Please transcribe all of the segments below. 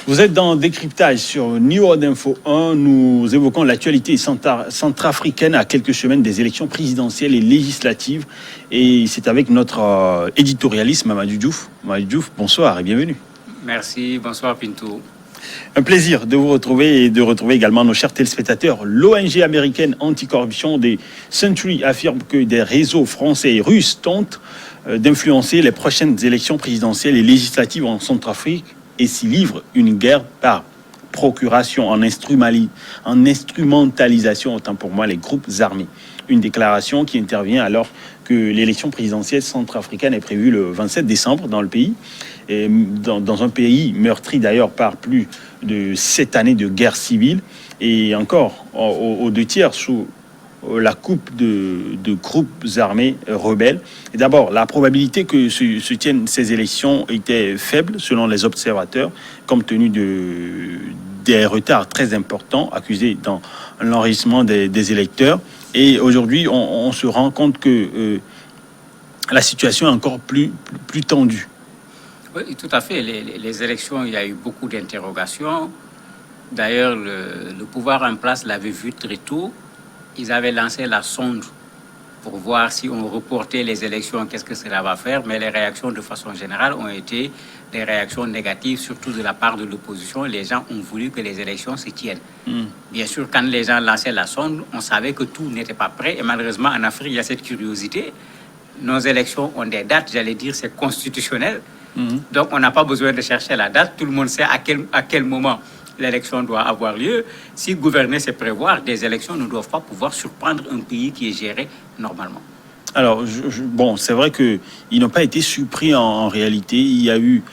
Vous êtes dans Décryptage sur New World Info 1. Nous évoquons l'actualité centrafricaine à quelques semaines des élections présidentielles et législatives. Et c'est avec notre éditorialiste Mamadou Diouf. Mamadou Diouf, bonsoir et bienvenue. Merci, bonsoir Pinto. Un plaisir de vous retrouver et de retrouver également nos chers téléspectateurs. L'ONG américaine anticorruption des Century affirme que des réseaux français et russes tentent d'influencer les prochaines élections présidentielles et législatives en Centrafrique et s'y livrent une guerre par procuration, en instrumentalisation, autant pour moi, les groupes armés. Une déclaration qui intervient alors que l'élection présidentielle centrafricaine est prévue le 27 décembre dans le pays, et dans un pays meurtri d'ailleurs par plus de 7 années de guerre civile, et encore aux 2 tiers sous la coupe de groupes armés rebelles. Et d'abord, la probabilité que se tiennent ces élections était faible selon les observateurs, compte tenu des retards très importants accusés dans l'enregistrement des électeurs. Et aujourd'hui, on se rend compte que la situation est encore plus tendue. Oui, tout à fait. Les élections, il y a eu beaucoup d'interrogations. D'ailleurs, le pouvoir en place l'avait vu très tôt. Ils avaient lancé la sonde pour voir si on reportait les élections, qu'est-ce que cela va faire. Mais les réactions, de façon générale, ont été des réactions négatives, surtout de la part de l'opposition. Les gens ont voulu que les élections se tiennent. Bien sûr, quand les gens lançaient la sonde, on savait que tout n'était pas prêt. Et malheureusement, en Afrique, il y a cette curiosité. Nos élections ont des dates, j'allais dire, c'est constitutionnel. Donc, on n'a pas besoin de chercher la date. Tout le monde sait à quel moment l'élection doit avoir lieu. Si gouverner, c'est prévoir, des élections ne doivent pas pouvoir surprendre un pays qui est géré normalement. Alors, bon, c'est vrai qu'ils n'ont pas été surpris en réalité. Il y a eu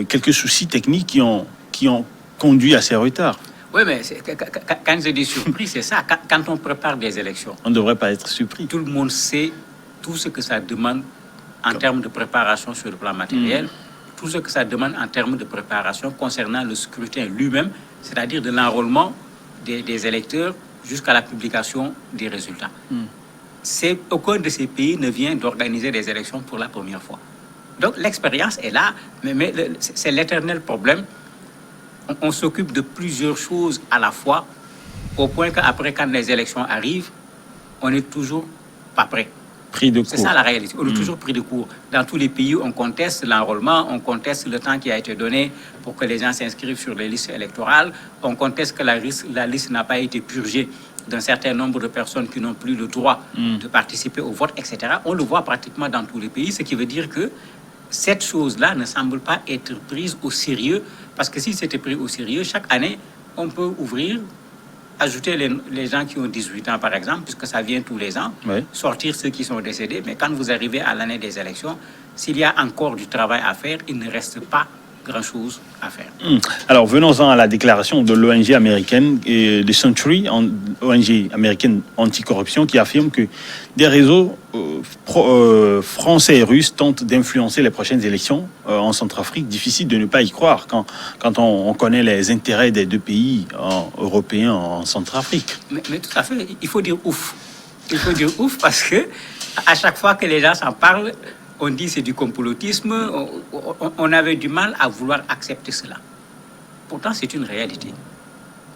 quelques soucis techniques qui ont conduit à ces retards. Oui, mais quand je dis surpris, c'est ça. Quand on prépare des élections, on ne devrait pas être surpris. Tout le monde sait tout ce que ça demande en termes de préparation sur le plan matériel, tout ce que ça demande en termes de préparation concernant le scrutin lui-même, c'est-à-dire de l'enrôlement des électeurs jusqu'à la publication des résultats. Aucun de ces pays ne vient d'organiser des élections pour la première fois. Donc l'expérience est là, mais c'est l'éternel problème. On s'occupe de plusieurs choses à la fois, au point qu'après, quand les élections arrivent, on n'est toujours pas prêt. C'est ça la réalité. On est toujours pris de court. Dans tous les pays, on conteste l'enrôlement, on conteste le temps qui a été donné pour que les gens s'inscrivent sur les listes électorales, on conteste que la liste n'a pas été purgée d'un certain nombre de personnes qui n'ont plus le droit de participer au vote, etc. On le voit pratiquement dans tous les pays, ce qui veut dire que cette chose-là ne semble pas être prise au sérieux, parce que si c'était pris au sérieux, chaque année, on peut ajouter les gens qui ont 18 ans, par exemple, puisque ça vient tous les ans, sortir ceux qui sont décédés. Mais quand vous arrivez à l'année des élections, s'il y a encore du travail à faire, il ne reste pas grand-chose à faire. Alors, venons-en à la déclaration de l'ONG américaine de Century, ONG américaine anticorruption, qui affirme que des réseaux français et russes tentent d'influencer les prochaines élections en Centrafrique. Difficile de ne pas y croire quand on connaît les intérêts des 2 pays européens en Centrafrique. Mais tout à fait, il faut dire ouf. Il faut dire ouf parce que à chaque fois que les gens s'en parlent, on dit c'est du complotisme, on avait du mal à vouloir accepter cela. Pourtant, c'est une réalité.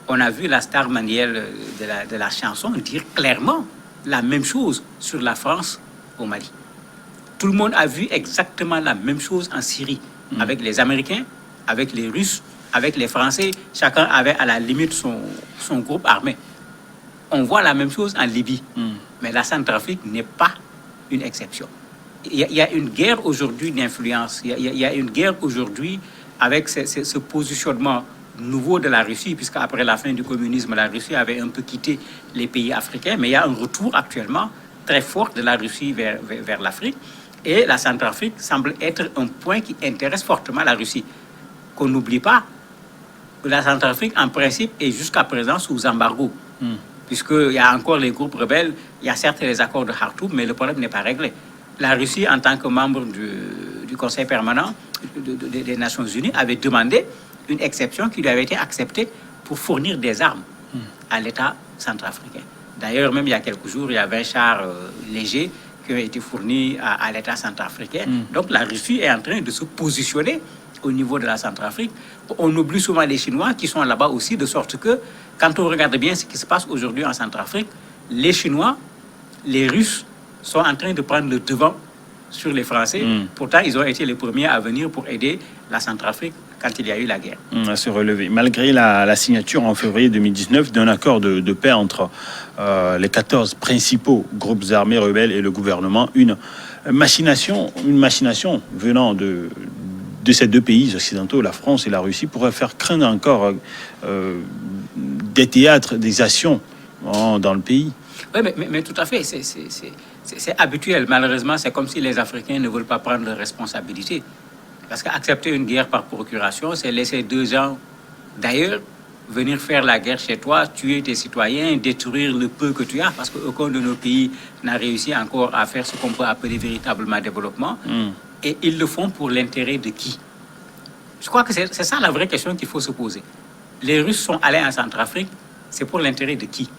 On a vu la star Maniel de la chanson dire clairement la même chose sur la France au Mali. Tout le monde a vu exactement la même chose en Syrie, avec les Américains, avec les Russes, avec les Français. Chacun avait à la limite son groupe armé. On voit la même chose en Libye. Mais la Centrafrique n'est pas une exception. Il y a une guerre aujourd'hui d'influence. Il y a une guerre aujourd'hui avec ce positionnement nouveau de la Russie, puisqu'après la fin du communisme, la Russie avait un peu quitté les pays africains, mais il y a un retour actuellement très fort de la Russie vers l'Afrique. Et la Centrafrique semble être un point qui intéresse fortement la Russie. Qu'on n'oublie pas que la Centrafrique, en principe, est jusqu'à présent sous embargo. Puisqu'il y a encore les groupes rebelles, il y a certes les accords de Khartoum, mais le problème n'est pas réglé. La Russie, en tant que membre du Conseil permanent des Nations Unies, avait demandé une exception qui lui avait été acceptée pour fournir des armes à l'État centrafricain. D'ailleurs, même il y a quelques jours, il y avait 20 chars légers qui ont été fournis à l'État centrafricain. Donc la Russie est en train de se positionner au niveau de la Centrafrique. On oublie souvent les Chinois qui sont là-bas aussi, de sorte que quand on regarde bien ce qui se passe aujourd'hui en Centrafrique, les Chinois, les Russes sont en train de prendre le devant sur les Français. Pourtant, ils ont été les premiers à venir pour aider la Centrafrique quand il y a eu la guerre. À se relever. Malgré la signature en février 2019 d'un accord de paix entre les 14 principaux groupes armés rebelles et le gouvernement, une machination venant de ces deux pays occidentaux, la France et la Russie, pourrait faire craindre encore des théâtres, des actions dans le pays. Oui, mais tout à fait, c'est habituel. Malheureusement, c'est comme si les Africains ne veulent pas prendre leurs responsabilités. Parce qu'accepter une guerre par procuration, c'est laisser deux gens d'ailleurs venir faire la guerre chez toi, tuer tes citoyens, détruire le peu que tu as, parce qu'aucun de nos pays n'a réussi encore à faire ce qu'on peut appeler véritablement développement. Et ils le font pour l'intérêt de qui? Je crois que c'est ça la vraie question qu'il faut se poser. Les Russes sont allés en Centrafrique, c'est pour l'intérêt de qui?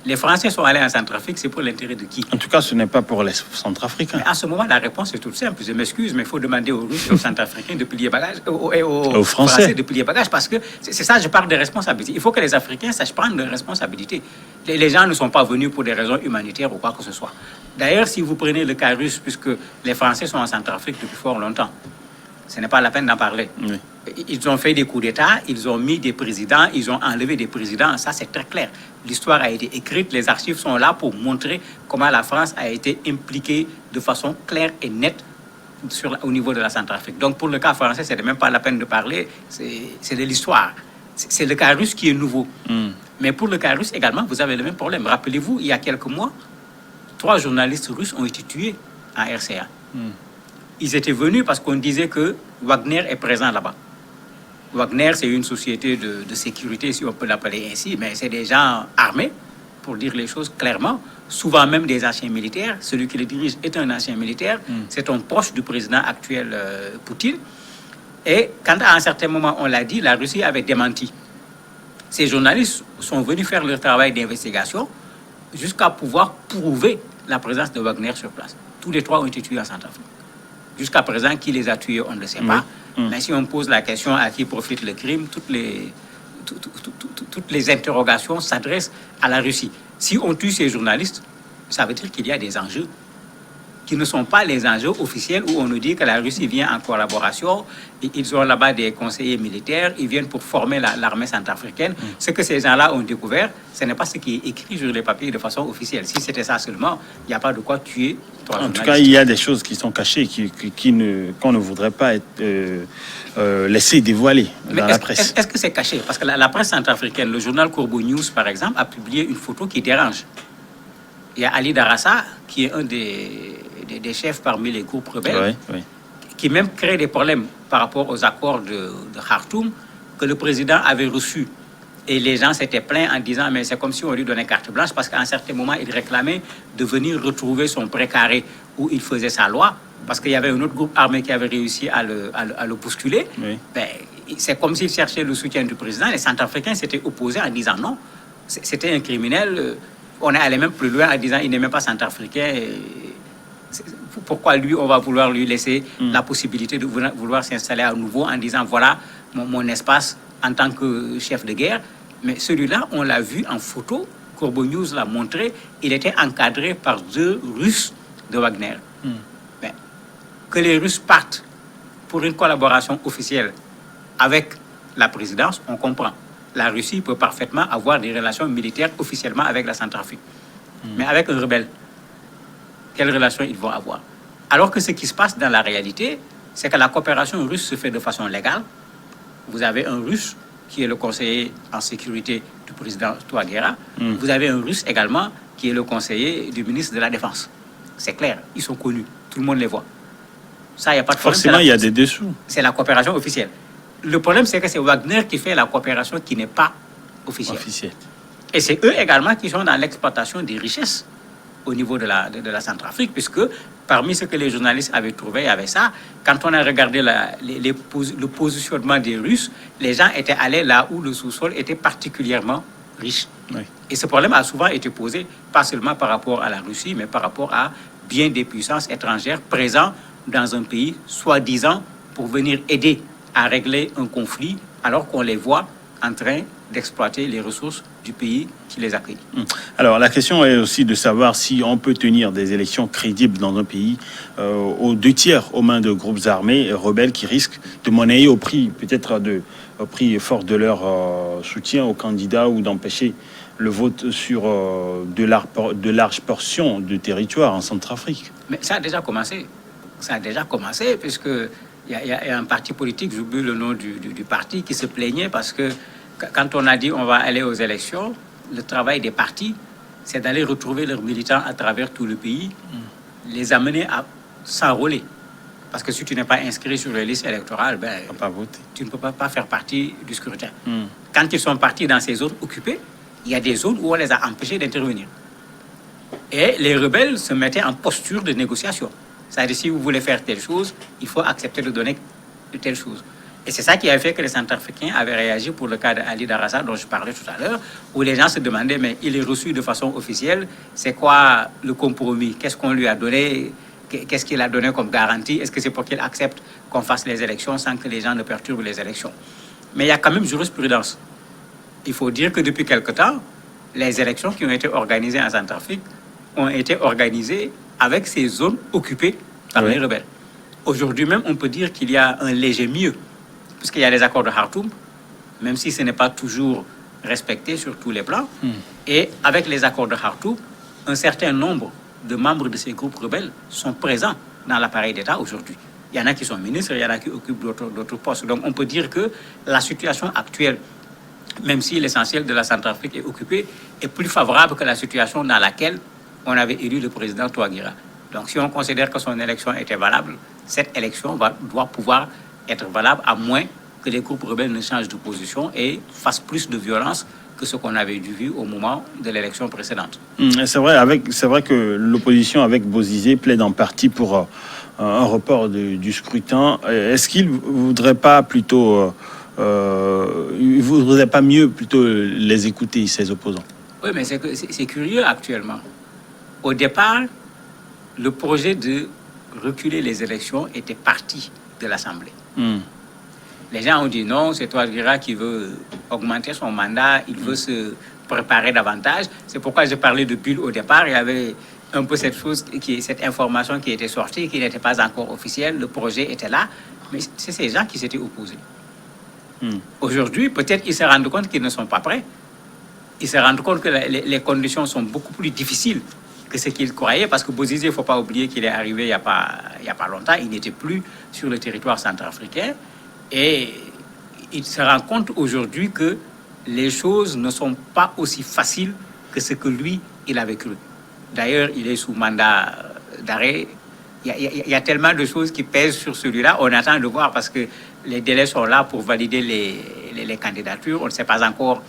Les Français sont allés en Centrafrique, c'est pour l'intérêt de qui? En tout cas, ce n'est pas pour les Centrafricains. Mais à ce moment, la réponse est toute simple. Je m'excuse, mais il faut demander aux Russes et aux Centrafricains de plier bagages, et aux Français de plier bagages, parce que c'est ça, je parle de responsabilité. Il faut que les Africains sachent prendre leurs responsabilités. Les gens ne sont pas venus pour des raisons humanitaires ou quoi que ce soit. D'ailleurs, si vous prenez le cas russe, puisque les Français sont en Centrafrique depuis fort longtemps, ce n'est pas la peine d'en parler. Oui. Ils ont fait des coups d'État, ils ont mis des présidents, ils ont enlevé des présidents. Ça, c'est très clair. L'histoire a été écrite, les archives sont là pour montrer comment la France a été impliquée de façon claire et nette au niveau de la Centrafrique. Donc, pour le cas français, ce n'est même pas la peine de parler, c'est de l'histoire. C'est le cas russe qui est nouveau. Mais pour le cas russe également, vous avez le même problème. Rappelez-vous, il y a quelques mois, 3 journalistes russes ont été tués en RCA. Ils étaient venus parce qu'on disait que Wagner est présent là-bas. Wagner, c'est une société de sécurité, si on peut l'appeler ainsi, mais c'est des gens armés, pour dire les choses clairement, souvent même des anciens militaires. Celui qui les dirige est un ancien militaire, c'est un proche du président actuel Poutine. Et quand à un certain moment, on l'a dit, la Russie avait démenti. Ces journalistes sont venus faire leur travail d'investigation jusqu'à pouvoir prouver la présence de Wagner sur place. Tous les 3 ont été tués en Centrafrique. Jusqu'à présent, qui les a tués, on ne le sait pas. Mais si on pose la question à qui profite le crime, toutes les interrogations s'adressent à la Russie. Si on tue ces journalistes, ça veut dire qu'il y a des enjeux qui ne sont pas les enjeux officiels où on nous dit que la Russie vient en collaboration. Ils ont là-bas des conseillers militaires, ils viennent pour former l'armée centrafricaine. Ce que ces gens-là ont découvert, ce n'est pas ce qui est écrit sur les papiers de façon officielle. Si c'était ça seulement, il n'y a pas de quoi tuer 3 journalistes. En tout cas, il y a des choses qui sont cachées, qu'on ne voudrait pas laisser dévoiler dans la presse. Est-ce que c'est caché? Parce que la presse centrafricaine, le journal Corbeau News, par exemple, a publié une photo qui dérange. Il y a Ali Darassa, qui est un des chefs parmi les groupes rebelles, qui même crée des problèmes par rapport aux accords de Khartoum que le président avait reçus. Et les gens s'étaient plaints en disant mais c'est comme si on lui donnait carte blanche, parce qu'à un certain moment, il réclamait de venir retrouver son précaré où il faisait sa loi, parce qu'il y avait un autre groupe armé qui avait réussi à le bousculer. C'est comme s'il cherchait le soutien du président. Les Centrafricains s'étaient opposés en disant non, c'était un criminel. On est allé même plus loin en disant il n'est même pas centrafricain. Pourquoi lui, on va vouloir lui laisser la possibilité de vouloir s'installer à nouveau en disant voilà mon espace en tant que chef de guerre. Mais celui-là, on l'a vu en photo, Corbeau News l'a montré, il était encadré par 2 Russes de Wagner. Mais que les Russes partent pour une collaboration officielle avec la présidence, on comprend. La Russie peut parfaitement avoir des relations militaires officiellement avec la Centrafrique. Mais avec un rebelle, quelles relations ils vont avoir? Alors que ce qui se passe dans la réalité, c'est que la coopération russe se fait de façon légale. Vous avez un Russe qui est le conseiller en sécurité du président Touadéra. Vous avez un Russe également qui est le conseiller du ministre de la Défense. C'est clair, ils sont connus, tout le monde les voit. Ça, il n'y a pas de problème. Forcément, il y a des dessous. C'est la coopération officielle. Le problème, c'est que c'est Wagner qui fait la coopération qui n'est pas officielle. Et c'est eux également qui sont dans l'exploitation des richesses au niveau de la Centrafrique, puisque parmi ce que les journalistes avaient trouvé, il y avait ça. Quand on a regardé le positionnement des Russes, les gens étaient allés là où le sous-sol était particulièrement riche. Et ce problème a souvent été posé, pas seulement par rapport à la Russie, mais par rapport à bien des puissances étrangères présentes dans un pays, soi-disant, pour venir aider à régler un conflit alors qu'on les voit en train d'exploiter les ressources du pays qui les accueille. Alors, la question est aussi de savoir si on peut tenir des élections crédibles dans un pays aux 2/3 aux mains de groupes armés rebelles qui risquent de monnayer au prix fort de leur soutien aux candidats ou d'empêcher le vote sur de larges portions de territoire en Centrafrique. Mais ça a déjà commencé. Ça a déjà commencé, puisque il y a un parti politique, j'oublie le nom du parti, qui se plaignait parce que quand on a dit on va aller aux élections, le travail des partis, c'est d'aller retrouver leurs militants à travers tout le pays, les amener à s'enrôler. Parce que si tu n'es pas inscrit sur les listes électorales, tu ne peux pas faire partie du scrutin. Quand ils sont partis dans ces zones occupées, il y a des zones où on les a empêchés d'intervenir. Et les rebelles se mettaient en posture de négociation. C'est-à-dire, si vous voulez faire telle chose, il faut accepter de donner telle chose. Et c'est ça qui a fait que les Centrafricains avaient réagi pour le cas d'Ali Darassa, dont je parlais tout à l'heure, où les gens se demandaient, mais il est reçu de façon officielle, c'est quoi le compromis? Qu'est-ce qu'on lui a donné? Qu'est-ce qu'il a donné comme garantie? Est-ce que c'est pour qu'il accepte qu'on fasse les élections sans que les gens ne perturbent les élections? Mais il y a quand même jurisprudence. Il faut dire que depuis quelque temps, les élections qui ont été organisées en Centrafrique ont été organisées avec ces zones occupées par les rebelles. Aujourd'hui même, on peut dire qu'il y a un léger mieux, puisqu'il y a les accords de Khartoum, même si ce n'est pas toujours respecté sur tous les plans. Et avec les accords de Khartoum, un certain nombre de membres de ces groupes rebelles sont présents dans l'appareil d'État aujourd'hui. Il y en a qui sont ministres, il y en a qui occupent d'autres postes. Donc on peut dire que la situation actuelle, même si l'essentiel de la Centrafrique est occupé, est plus favorable que la situation dans laquelle on avait élu le président Touadéra. Donc si on considère que son élection était valable, cette élection doit pouvoir être valable à moins que les groupes rebelles ne changent de position et fassent plus de violence que ce qu'on avait vu au moment de l'élection précédente. C'est vrai que l'opposition avec Bozizé plaide en partie pour un report du scrutin. Est-ce qu'il ne voudrait pas plutôt... il voudrait pas mieux plutôt les écouter, ses opposants? Oui, mais c'est curieux actuellement. Au départ, le projet de reculer les élections était parti de l'Assemblée. Les gens ont dit non, c'est Touadéra qui veut augmenter son mandat, il veut se préparer davantage. C'est pourquoi j'ai parlé de bulle au départ. Il y avait un peu cette information qui était sortie, qui n'était pas encore officielle. Le projet était là, mais c'est ces gens qui s'étaient opposés. Aujourd'hui, peut-être ils se rendent compte qu'ils ne sont pas prêts. Ils se rendent compte que les conditions sont beaucoup plus difficiles que ce qu'ils croyaient, parce que Bozizé, il ne faut pas oublier qu'il est arrivé il n'y a pas longtemps, il n'était plus sur le territoire centrafricain, et il se rend compte aujourd'hui que les choses ne sont pas aussi faciles que ce que lui, il avait cru. D'ailleurs, il est sous mandat d'arrêt. Il y a tellement de choses qui pèsent sur celui-là, on attend de voir, parce que les délais sont là pour valider les candidatures, on ne sait pas encore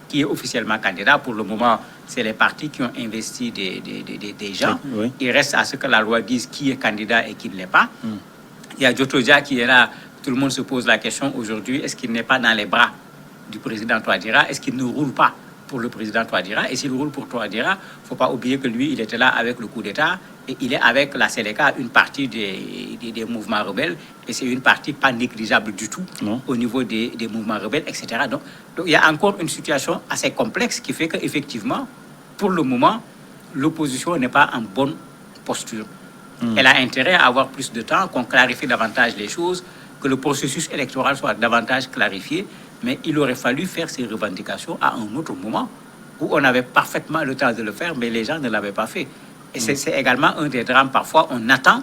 qui est officiellement candidat. Pour le moment, c'est les partis qui ont investi des gens. Oui. Il reste à ce que la loi dise qui est candidat et qui ne l'est pas. Il y a Djotodia qui est là. Tout le monde se pose la question aujourd'hui, est-ce qu'il n'est pas dans les bras du président Touadéra? Est-ce qu'il ne roule pas pour le président Touadéra? Et s'il roule pour Touadéra, il ne faut pas oublier que lui, il était là avec le coup d'État et il est avec la Séléka, une partie des mouvements rebelles, et c'est une partie pas négligeable du tout au niveau des mouvements rebelles, etc. Donc il y a encore une situation assez complexe qui fait qu'effectivement, pour le moment, l'opposition n'est pas en bonne posture. Elle a intérêt à avoir plus de temps, qu'on clarifie davantage les choses, que le processus électoral soit davantage clarifié, mais il aurait fallu faire ces revendications à un autre moment où on avait parfaitement le temps de le faire, mais les gens ne l'avaient pas fait. Et c'est également un des drames. Parfois, on attend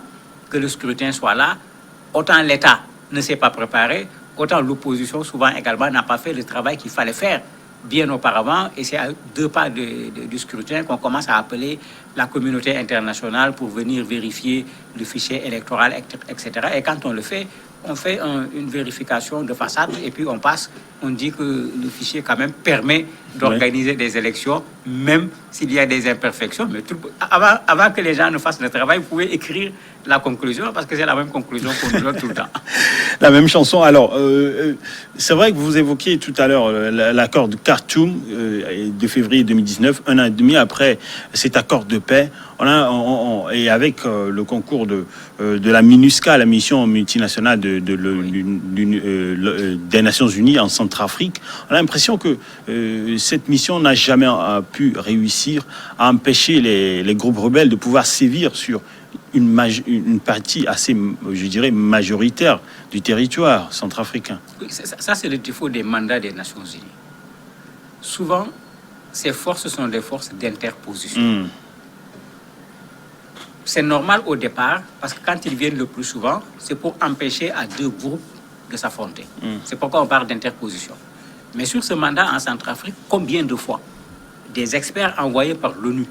que le scrutin soit là. Autant l'État ne s'est pas préparé, autant l'opposition, souvent également, n'a pas fait le travail qu'il fallait faire bien auparavant. Et c'est à 2 pas du scrutin qu'on commence à appeler la communauté internationale pour venir vérifier le fichier électoral, etc. Et quand on le fait, on fait une vérification de façade et puis on passe, on dit que le fichier quand même permet d'organiser des élections, même s'il y a des imperfections. Mais avant que les gens ne fassent le travail, vous pouvez écrire la conclusion, parce que c'est la même conclusion qu'on nous donne tout le temps. La même chanson. Alors, c'est vrai que vous évoquiez tout à l'heure l'accord de Khartoum de février 2019, un an et demi après cet accord de paix. Et avec le concours de la MINUSCA, la mission multinationale des Nations Unies en Centrafrique, on a l'impression que cette mission n'a jamais pu réussir à empêcher les groupes rebelles de pouvoir sévir sur une partie assez, je dirais, majoritaire du territoire centrafricain. Ça, c'est le défaut des mandats des Nations Unies. Souvent, ces forces sont des forces d'interposition. C'est normal au départ, parce que quand ils viennent le plus souvent, c'est pour empêcher à deux groupes de s'affronter. C'est pourquoi on parle d'interposition. Mais sur ce mandat en Centrafrique, combien de fois des experts envoyés par l'ONU,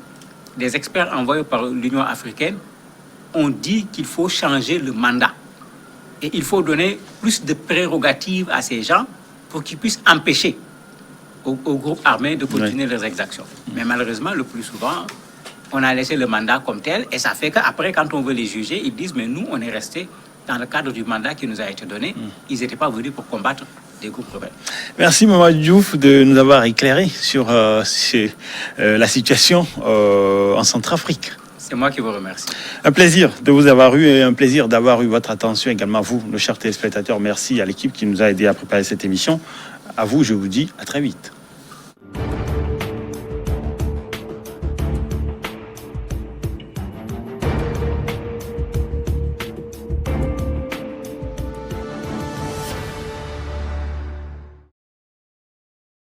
des experts envoyés par l'Union africaine, ont dit qu'il faut changer le mandat. Et il faut donner plus de prérogatives à ces gens pour qu'ils puissent empêcher aux groupes armés de continuer leurs exactions. Mais malheureusement, le plus souvent, on a laissé le mandat comme tel, et ça fait qu'après, quand on veut les juger, ils disent, mais nous, on est restés dans le cadre du mandat qui nous a été donné. Ils n'étaient pas venus pour combattre des groupes rebelles. Merci Mamadou Diouf de nous avoir éclairé sur la situation en Centrafrique. C'est moi qui vous remercie. Un plaisir de vous avoir eu et un plaisir d'avoir eu votre attention également, vous, nos chers téléspectateurs. Merci à l'équipe qui nous a aidés à préparer cette émission. À vous, je vous dis à très vite.